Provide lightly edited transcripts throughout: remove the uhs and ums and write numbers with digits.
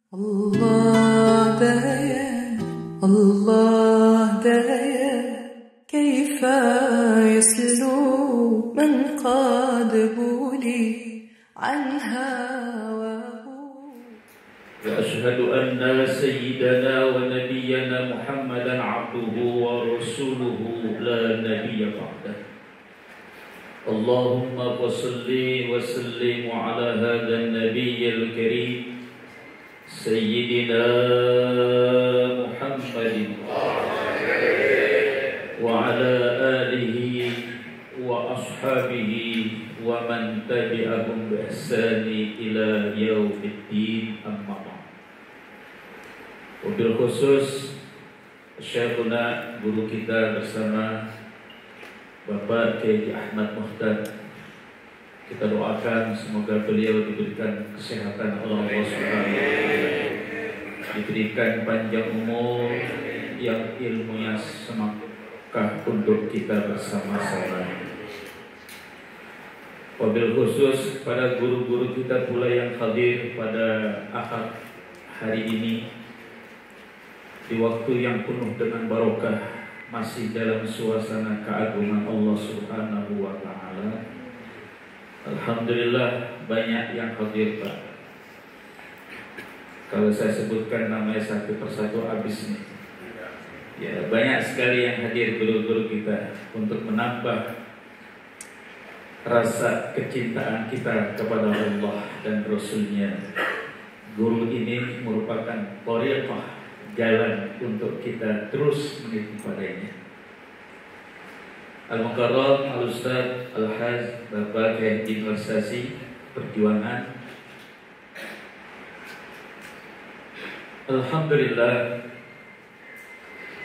الله دايم الله دايم كيف يسلو من قاد بولي عن هواه وأشهد أن سيدنا ونبينا محمدا عبده ورسوله لا نبي بعده. اللهم صل وسلم على هذا النبي الكريم سيدنا محمد وعلى آله وأصحابه ومن تبعهم بإحسان إلى يوم الدين. أما بعد. Wabil khusus Syekhuna guru kita bersama Bapak Kiai Ahmad Muhtar, kita doakan semoga beliau diberikan kesehatan Allah SWT, diberikan panjang umur yang ilmunya semakkah untuk kita bersama-sama. Wabil khusus pada guru-guru kita pula yang hadir pada Ahad hari ini di waktu yang penuh dengan barokah, masih dalam suasana keagungan Allah Subhanahu wa Ta'ala. Alhamdulillah banyak yang hadir, Pak. Kalau saya sebutkan namanya satu persatu habis nih. Ya, banyak sekali yang hadir guru-guru kita untuk menambah rasa kecintaan kita kepada Allah dan Rasul-Nya. Guru ini merupakan thariqah, jalan untuk kita terus mengikuti padanya. Al-Mukarram Al-Ustaz Al-Haj Bapak Kiai Investasi Perjuangan. Alhamdulillah,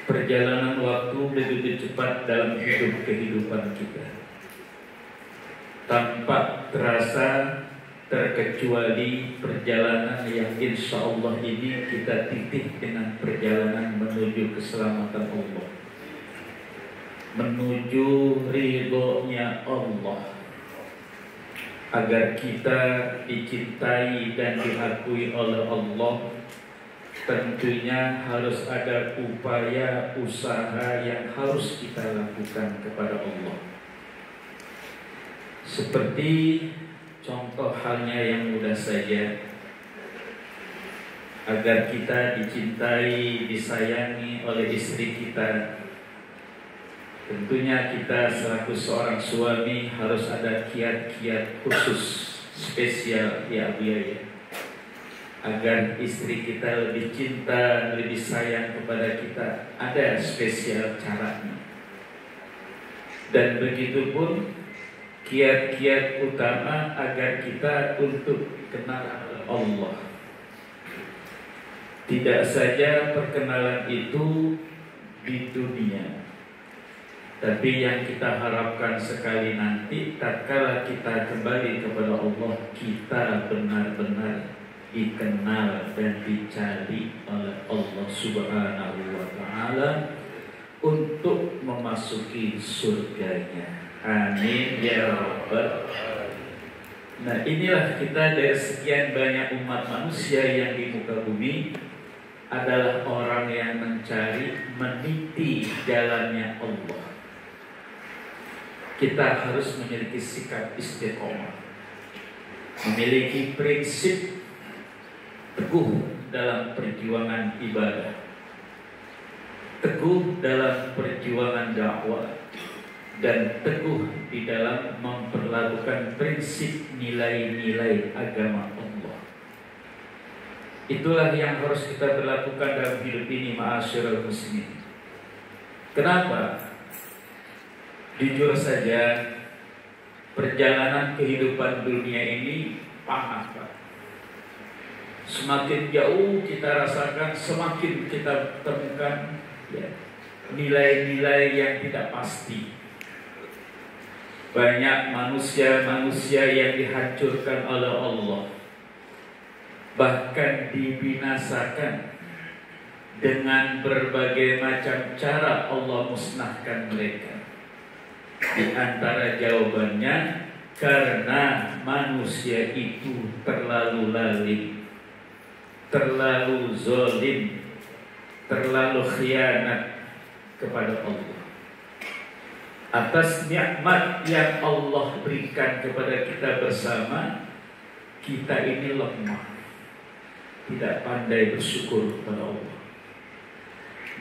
perjalanan waktu begitu cepat dalam kehidupan kita, tanpa terasa terkecuali perjalanan yang insya Allah ini kita titik dengan perjalanan menuju keselamatan Allah, menuju ridhonya Allah, agar kita dicintai dan diakui oleh Allah. Tentunya harus ada upaya usaha yang harus kita lakukan kepada Allah. Seperti contoh halnya yang mudah saja, agar kita dicintai, disayangi oleh istri kita. Tentunya kita selaku seorang suami harus ada kiat-kiat khusus, spesial ya Bu ya, agar istri kita lebih cinta, lebih sayang kepada kita. Ada spesial caranya. Dan begitu pun kiat-kiat utama agar kita untuk kenal Allah. Tidak saja perkenalan itu di dunia, tapi yang kita harapkan sekali nanti tatkala kita kembali kepada Allah, kita benar-benar dikenal dan dicari oleh Allah Subhanahu wa Ta'ala untuk memasuki surganya. Amin ya Rabbal. Nah, inilah kita dari sekian banyak umat manusia yang di muka bumi adalah orang yang mencari, meniti jalannya Allah. Kita harus memiliki sikap istiqomah, memiliki prinsip teguh dalam perjuangan ibadah, teguh dalam perjuangan dakwah, dan teguh di dalam memperlakukan prinsip nilai-nilai agama Allah. Itulah yang harus kita berlakukan dalam hidup ini, ma'asyiral muslimin. Kenapa? Jujur saja, perjalanan kehidupan dunia ini panas, Pak. Semakin jauh kita rasakan, semakin kita temukan ya, nilai-nilai yang tidak pasti. Banyak manusia-manusia yang dihancurkan oleh Allah, bahkan dibinasakan dengan berbagai macam cara. Allah musnahkan mereka. Di antara jawabannya, karena manusia itu terlalu lalim, terlalu zalim, terlalu khianat kepada Allah. Atas nikmat yang Allah berikan kepada kita bersama, kita ini lemah, tidak pandai bersyukur kepada Allah,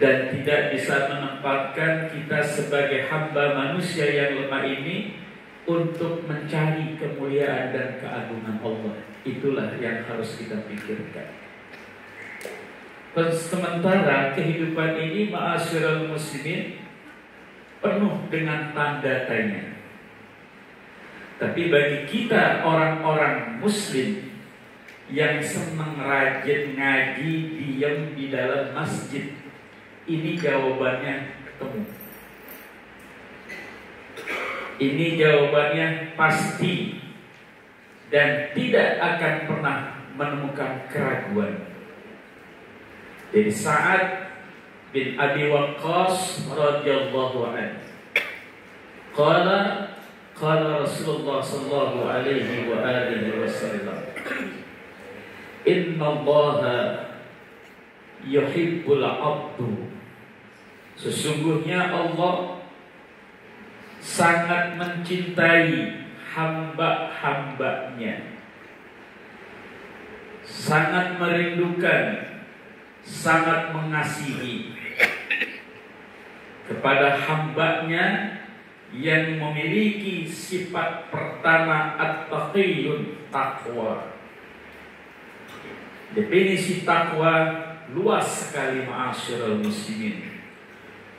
dan tidak bisa menempatkan kita sebagai hamba manusia yang lemah ini untuk mencari kemuliaan dan keagungan Allah. Itulah yang harus kita pikirkan. Sementara kehidupan ini, ma'asyiral muslimin, penuh dengan tanda tanya. Tapi bagi kita orang-orang muslim yang senang rajin ngaji, diam di dalam masjid, ini jawabannya ketemu. Ini jawabannya pasti dan tidak akan pernah menemukan keraguan. Dari Sa'ad bin Abi Waqqas radhiyallahu anhu, qala Rasulullah sallallahu alaihi wa alihi wasallam, innallaha yuhibbul 'abdu, sesungguhnya Allah sangat mencintai hamba-hambanya, sangat merindukan, sangat mengasihi kepada hambanya yang memiliki sifat pertama at-taqiyun, takwa. Definisi takwa luas sekali, ma'asyiral muslimin.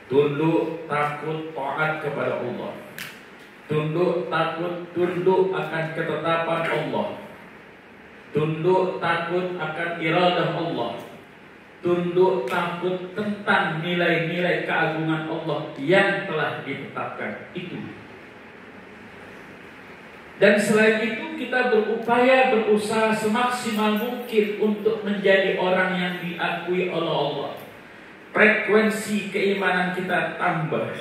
Tunduk, takut, taat kepada Allah. Tunduk, takut, tunduk akan ketetapan Allah. Tunduk, takut akan iradah Allah. Tunduk, takut tentang nilai-nilai keagungan Allah yang telah ditetapkan itu. Dan selain itu kita berusaha semaksimal mungkin untuk menjadi orang yang diakui oleh Allah. Frekuensi keimanan kita tambah.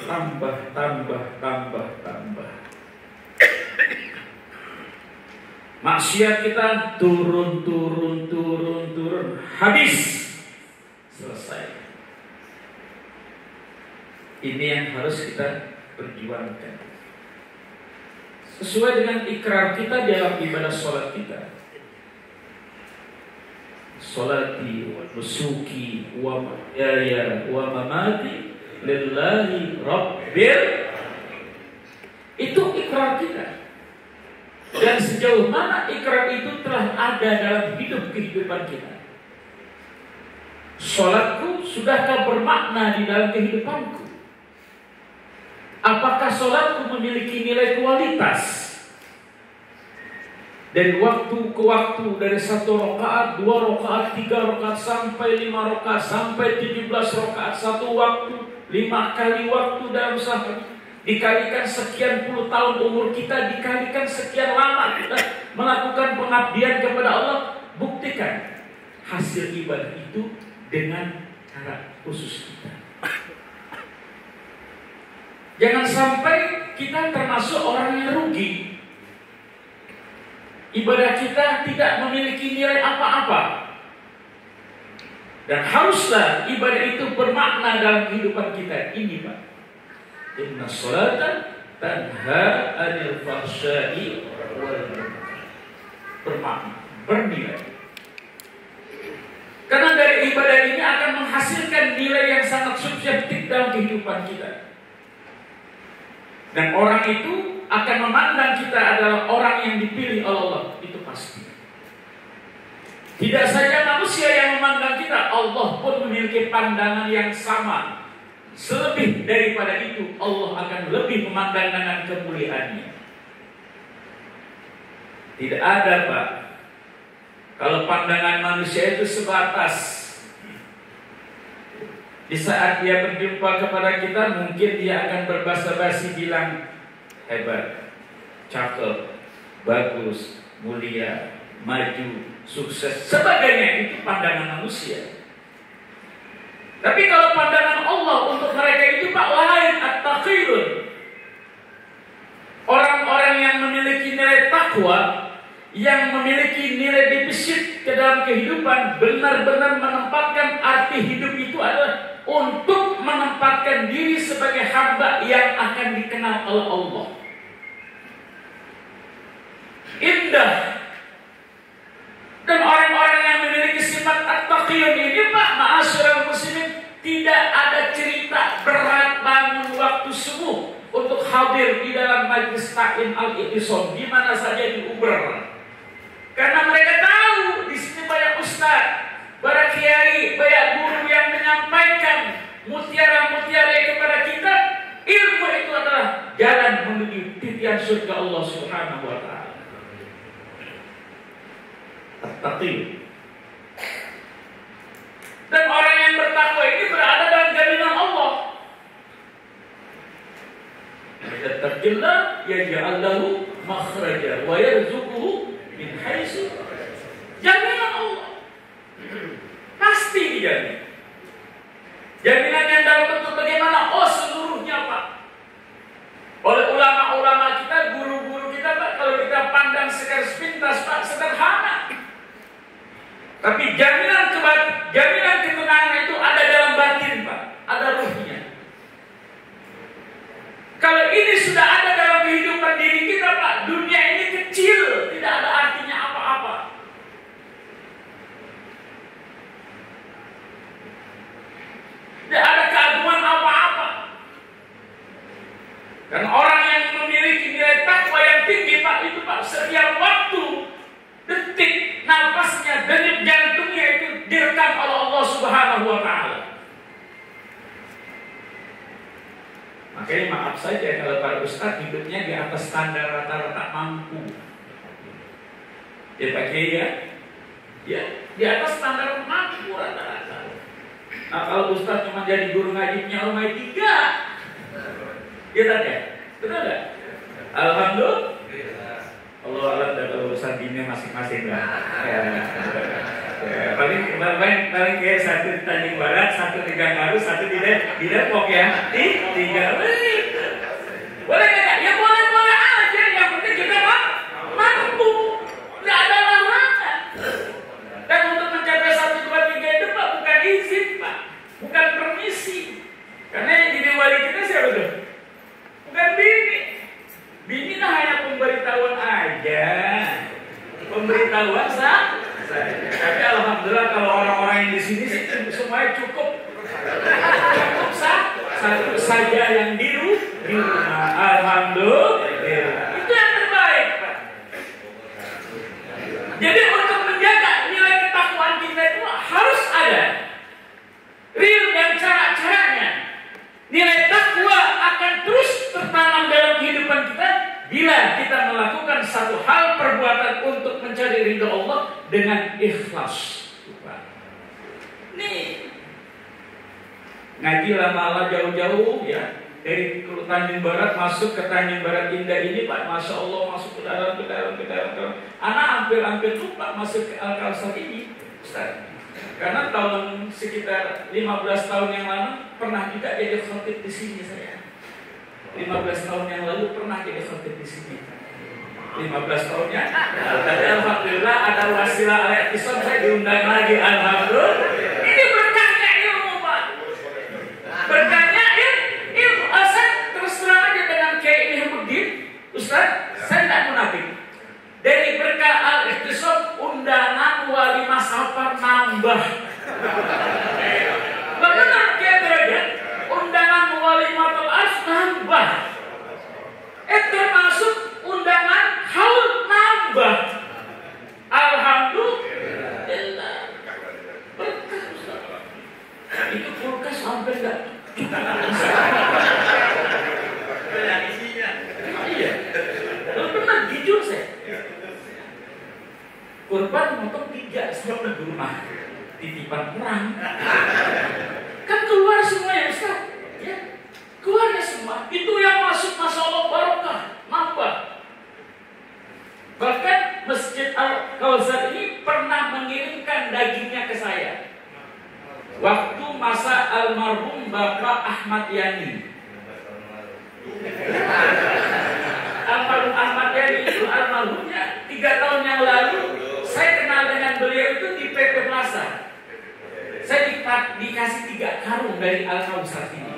Maksiat kita turun, habis, selesai. Ini yang harus kita perjuangkan. Sesuai dengan ikrar kita dalam ibadah sholat kita. Sholati wa nusuki wa mahyaya wa mamati lillahi rabbil. Itu ikrar kita. Dan sejauh mana ikrar itu telah ada dalam kehidupan kita. Sholatku sudahkah bermakna di dalam kehidupanku? Apakah sholatku memiliki nilai kualitas? Dari waktu ke waktu, dari 1 rakaat, 2 rakaat, 3 rakaat, sampai 5 rakaat, sampai 17 rakaat, 1 waktu, 5 kali waktu dalam sehari, dikalikan sekian puluh tahun umur kita, dikalikan sekian lama kita melakukan pengabdian kepada Allah. Buktikan hasil ibadah itu dengan cara khusus kita. Jangan sampai kita termasuk orang yang rugi. Ibadah kita tidak memiliki nilai apa-apa. Dan haruslah ibadah itu bermakna dalam kehidupan kita. Ini Pak, inna sholata tanha 'anil fahsya'i wal munkar. Bermakna, bernilai. Karena dari ibadah ini akan menghasilkan nilai yang sangat subjektif dalam kehidupan kita. Dan orang itu akan memandang kita adalah orang yang dipilih oleh Allah. Itu pasti. Tidak saja manusia yang memandang kita, Allah pun memiliki pandangan yang sama. Selebih daripada itu, Allah akan lebih memandang dengan kemuliaannya. Tidak ada Pak, kalau pandangan manusia itu sebatas. Di saat dia berjumpa kepada kita, mungkin dia akan berbasa-basi bilang hebat, cakep, bagus, mulia, maju, sukses, sebagainya. Itu pandangan manusia. Tapi kalau pandangan Allah untuk mereka itu Pak, lain, at-taqiyun. Orang-orang yang memiliki nilai takwa, yang memiliki nilai defisit ke dalam kehidupan benar-benar menempatkan arti hidup itu adalah untuk menempatkan diri sebagai hamba yang akan dikenal oleh Allah. Indah. Dan orang-orang yang memiliki sifat at-taqiyun ini, Pak, ma'asyiral muslimin, tidak ada cerita berat bangun waktu subuh untuk hadir di dalam majlis ta'lim al-i'tisam di mana saja di Uber. Karena mereka tahu di sini banyak ustaz, para kiai, banyak guru yang menyampaikan mutiara-mutiara kepada kita. Ilmu itu adalah jalan menuju titian surga Allah Subhanahu wa taala. At-taqi. Dan orang yang bertakwa ini berada dalam jaminan Allah. Yattaqillah yaj'al lahu makhraja wa yarzuquhu min haitsu. Jaminan Allah. Pasti dijamin. Jaminan yang dalam bentuk bagaimana? Oh, seluruhnya, Pak. Oleh ulama-ulama kita, guru-guru kita, Pak, kalau kita pandang secara sepintas, Pak, sederhana. Tapi jaminan ketenangan itu ada dalam batin, Pak. Ada ruhnya. Kalau ini sudah ada dalam kehidupan diri kita, Pak, dunia ini kecil, tidak ada artinya apa-apa. Tidak ada keagungan apa-apa. Dan orang yang memiliki nilai takwa yang tinggi, Pak, itu, Pak, setiap waktu, detik, nafasnya, denyut jantungnya itu direkam oleh Allah Subhanahu wa taala. Makanya maaf saja kalau para ustaz hidupnya di atas standar rata-rata mampu. Ya Pak Kiai ya? Ya, di atas standar mampu rata-rata. Nah, kalau ustaz cuma jadi guru ngaji punya rumah 3, ya tak ya? Betul nggak? Alhamdulillah. Allah alam dan urusan dini masing-masing lah. Paling kayak satu di Tanjung Barat, satu di Ganggaru, satu di Depok ya. Tiga. Boleh nggak? Ya boleh aja. Yang penting kita mampu. Nggak ada larangan. Dan untuk mencapai 1, 2, 3 itu, Pak, bukan izin, Pak, bukan permisi. Karena yang jadi wali kita siapa tuh? Bukan bini. Bini nah hanya pemberitahuan aja. Pemberitahuan saja. Tapi alhamdulillah kalau orang-orang yang di sini sih semuanya cukup. Cukup satu saja yang di rumah. Alhamdulillah. Itu yang terbaik, Pak. Jadi untuk menjaga nilai ketakwaan kita itu harus ada real dan cara-caranya. Nilai takwa akan terus tertanam dalam kehidupan kita bila kita melakukan satu hal perbuatan untuk mencari ridha Allah dengan ikhlas. Nih, ngaji lama-lama jauh-jauh ya, dari Tanjung Barat masuk ke Tanjung Barat Indah ini, Pak, masya Allah, masuk ke dalam. Anak hampir lupa masuk ke Al-Kausar ini, Ustaz. Karena tahun sekitar 15 tahun yang lalu pernah juga jadi khatib di sini saya. 15 tahun yang lalu pernah jadi khatib di sini. 15 tahunnya. Tapi alhamdulillah ada wasilah al-i'tisam, saya diundang lagi, alhamdulillah. Ini berkahnya ilmu, Pak. Berkahnya ilmu. Saya terus terang aja dengan Kiai Muhyiddin, Ustaz, saya tidak munafik. Dari berkah al-i'tisam undangan wali masafar nambah. Benar Kiai, undangan wali matul ars nambah. Termasuk undangan haul nambah. Alhamdulillah. Berkah. Itu kulkas sampai enggak? Iya. Benar, jujur saya. Kurban motong 3 setiap di rumah. Titipan perang. Kan keluar semua ya Ustaz. Ya. Keluarnya semua. Itu yang masuk Masya Allah barokah. Nambah. Bahkan Masjid Al-Kausar ini pernah mengirimkan dagingnya ke saya. Waktu masa almarhum Bapak Ahmad Yani. Almarhum Ahmad Yani Haryadi itu almarhumnya 3 tahun yang lalu saya kenal dengan beliau itu di PP Plaza. Saya dikasih 3 karung dari Al-Kausar ini.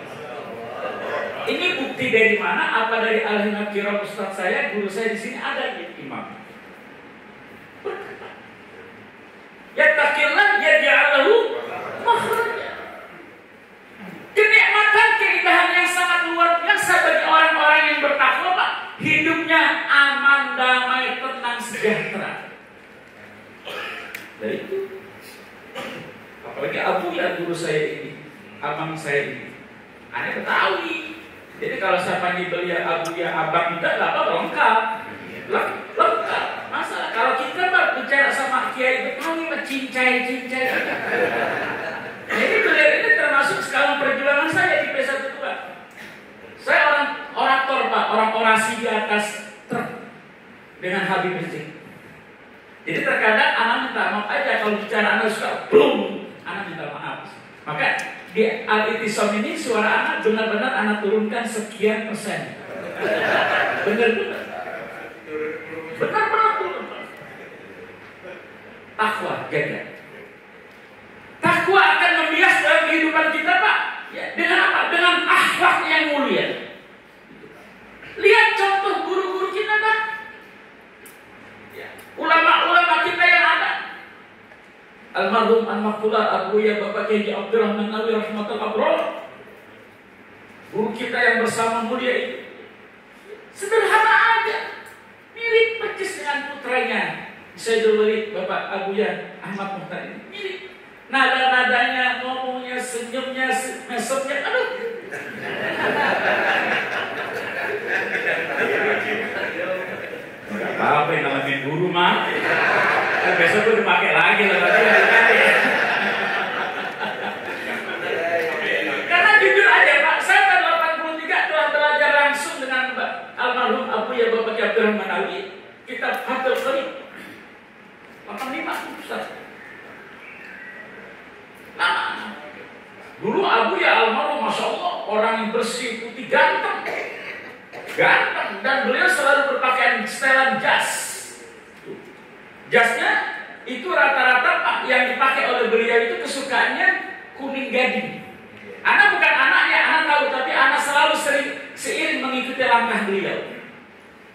Ini bukti dari mana? Apa dari Al-Himam Kiram Ustaz saya, guru saya di sini ada imam. Yattaqillah yaj'alahu makhraja. Kenikmatan, keindahan yang sangat luar biasa bagi orang-orang yang bertakwa, Pak. Hidupnya aman, damai, tenang, sejahtera. Dari itu, apalagi Abu ya guru saya ini, abang saya ini, Anda ketahui. Jadi kalau saya panggil beliau Abu ya abang tidak apa lengkap, lengkap. Masalah kalau kita Pak bicara sama Kiai Betawi, cincai. Jadi beliau ini termasuk sekarang perjuangan saya di P12. Saya orang orator Pak, orang orasi di atas truk dengan Habib Rizik. Jadi terkadang anak minta maaf aja kalau bicara anak suka boom, anak minta maaf. Maka di Al-Ittisam ini suara anak benar-benar anak turunkan sekian persen. Benar-benar. Benar-benar turun. Takwa jaga. Takwa akan membias dalam kehidupan kita Pak. Ya, dengan apa? Dengan akhlak yang mulia. Lihat contoh guru-guru kita Pak. Ya. Ulama-ulama kita yang ada. Almarhum An-Maqtulah Abu ya Bapak Kiai Abdurrahman Nawawi rahmatul abrar. Guru kita yang bersama mulia itu sederhana aja, mirip persis dengan putranya Sayyidul Walid Bapak Abu ya Ahmad Muhtar ini mirip. Nada-nadanya, ngomongnya, senyumnya, mesopnya, aduh. Enggak apa-apa yang namanya guru mah. Besok gue dipakai lagi lah. Karena jujur aja Pak, saya tahun 83 telah belajar langsung dengan almarhum Abu ya Bapak Abdurrahman Nawawi, kitab Fathul Qarib. 85 Ustaz. Nah, dulu Abu ya almarhum Masya Allah, orang yang bersih, putih, ganteng, dan beliau selalu berpakaian setelan jas. Jasnya itu rata-rata yang dipakai oleh beliau itu kesukaannya kuning gading. Anak bukan anaknya, anak tahu, tapi anak selalu seiring mengikuti langkah beliau.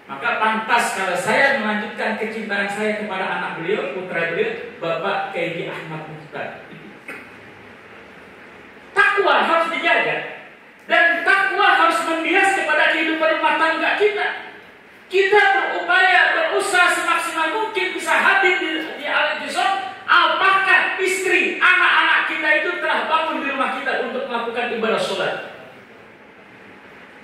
Maka pantas kalau saya melanjutkan kecintaan saya kepada anak beliau, putra beliau, Bapak Kiai Ahmad Muhtar. Takwa harus dijaga, dan takwa harus membias kepada kehidupan rumah tangga kita. Kita berupaya, berusaha semaksimal mungkin bisa hadir di Al-Ittisam. Apakah istri, anak-anak kita itu telah bangun di rumah kita untuk melakukan ibadah sholat?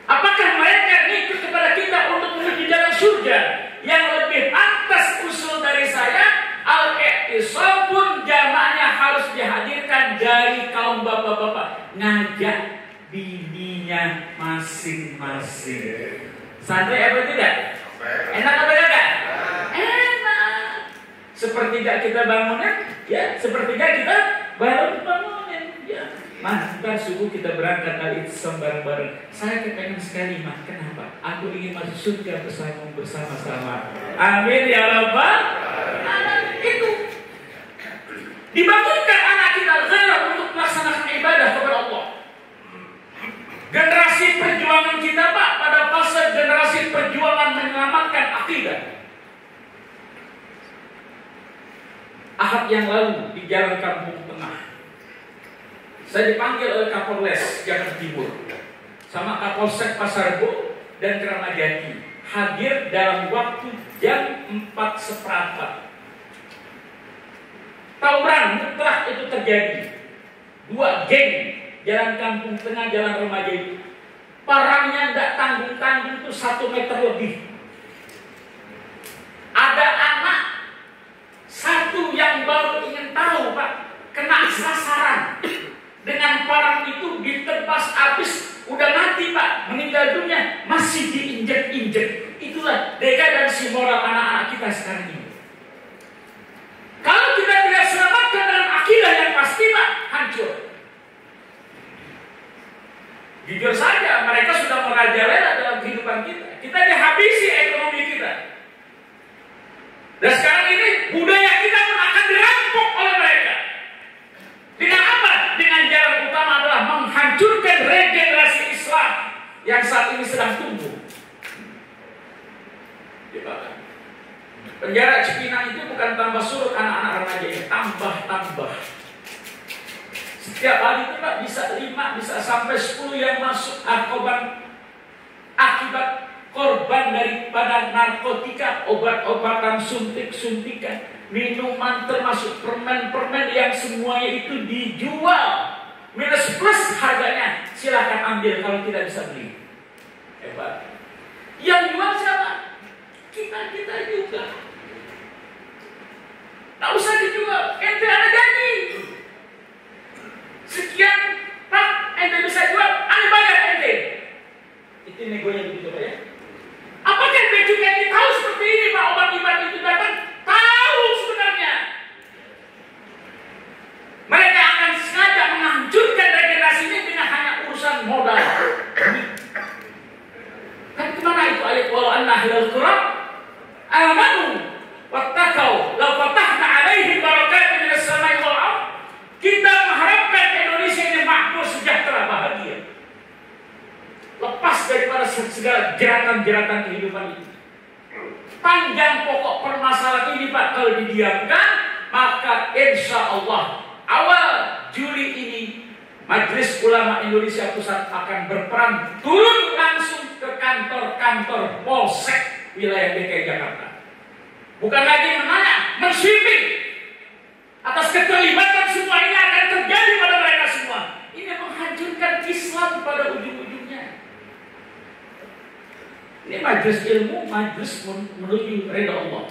Apakah mereka ikut kepada kita untuk menuju jalan surga? Yang lebih pantas usul dari saya, Al-Ittisam pun jamaahnya harus dihadirkan dari kaum bapak-bapak, ngajak bininya masing-masing. Santai apa tidak? Enak apa tidak? Enak. Sepertiga kita bangunin, ya. Sepertiga kita baru bangunin, ya. Mas, ntar subuh kita berangkat Al-Ittisam bareng-bareng. Saya kepengen sekali, Mas. Kenapa? Aku ingin masuk surga bersama-sama. Amin ya Rabbal Alamin. Itu dibangunkan anak kita gairah untuk melaksanakan ibadah kepada Allah. Generasi perjuangan kita Pak pada fase generasi perjuangan menyelamatkan akidah. Ahad yang lalu di Jalan Kampung Tengah, saya dipanggil oleh Kapolres Jakarta Timur sama Kapolsek Pasar Rebo dan Kramajati, hadir dalam waktu jam 4:15. Tawuran mutlak itu terjadi. 2 geng Jalan Kampung Tengah, Jalan Remaja itu. Parangnya tidak tanggung-tanggung itu 1 meter lebih. Ada anak satu yang baru ingin tahu Pak, kena sasaran. Dengan parang itu ditebas habis, udah mati Pak, meninggal dunia, masih diinjek-injek. Itulah dekadansi moral anak-anak kita sekarang ini. Kalau kita tidak selamatkan dengan akidah yang pasti Pak, hancur. Jujur saja, mereka sudah merajalela dalam kehidupan kita. Kita dihabisi ekonomi kita. Dan sekarang ini budaya kita pun akan dirampok oleh mereka. Dengan apa? Dengan jalan utama adalah menghancurkan regenerasi Islam yang saat ini sedang tumbuh. Penjara Cipinang itu bukan tambah surut anak-anak remaja ini, tambah. Setiap hari itu Pak bisa 5, bisa sampai 10 yang masuk akibat korban daripada narkotika, obat-obatan suntikan, minuman termasuk permen-permen yang semuanya itu dijual minus plus harganya. Silakan ambil kalau tidak bisa beli. Hebat. Yang jual siapa? Kita juga. Tak usah dijual, ente ada gaji sekian Pak, ente bisa jual, ane bayar ente. Itu negonya begitu Pak ya. Apakah becukai ini tahu seperti ini Pak, obat-obat itu datang? Tahu sebenarnya. Mereka akan sengaja menghancurkan regenerasi ini dengan hanya urusan modal. Kan kemana itu ayat walau anna ahlal qura amanu wattaqau la fatahna alaihim barakatin minas samai wal ardh. Kita mengharapkan Indonesia ini makmur, sejahtera, bahagia, lepas daripada segala jeratan-jeratan kehidupan ini. Panjang pokok permasalahan ini Pak, kalau didiamkan maka insya Allah awal Juli ini Majelis Ulama Indonesia Pusat akan berperan turun langsung ke kantor-kantor polsek wilayah DKI Jakarta. Bukan lagi menanya, mensweeping atas keterlibatan semua ini akan terjadi pada mereka semua. Ini menghancurkan Islam pada ujung-ujungnya. Ini majelis ilmu, majelis menuju ridha Allah.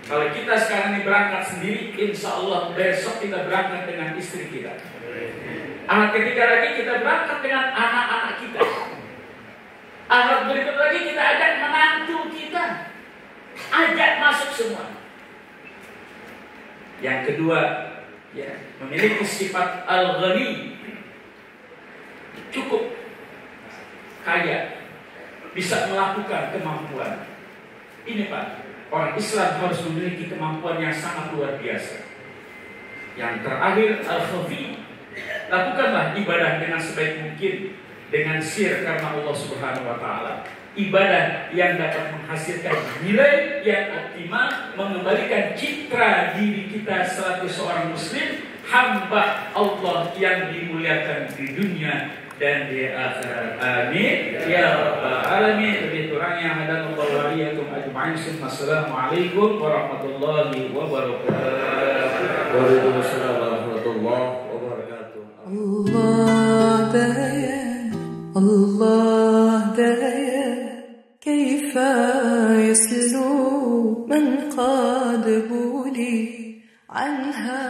Kalau kita sekarang ini berangkat sendiri, insya Allah besok kita berangkat dengan istri kita. Anak ketiga lagi kita berangkat dengan anak-anak kita. Anak berikut lagi kita ajak menantu kita. Ajak masuk semua. Yang kedua, ya, memiliki sifat al-ghani, cukup kaya, bisa melakukan kemampuan. Ini Pak, orang Islam harus memiliki kemampuan yang sangat luar biasa. Yang terakhir, al-khafi, lakukanlah ibadah dengan sebaik mungkin, dengan sir karena Allah Subhanahu wa Ta'ala. Ibadah yang dapat menghasilkan nilai yang optimal, mengembalikan citra diri kita sebagai seorang muslim, hamba Allah yang dimuliakan di dunia dan di akhirat. Amin ya rabbal alamin. Lebih kurangnya hadanallahu wa iyyakum ajma'in. Assalamualaikum warahmatullahi wabarakatuh. Waalaikumsalam warahmatullahi wabarakatuh. Allah dayan, Allah dayan, كيف يسلو من قاد بولي عنها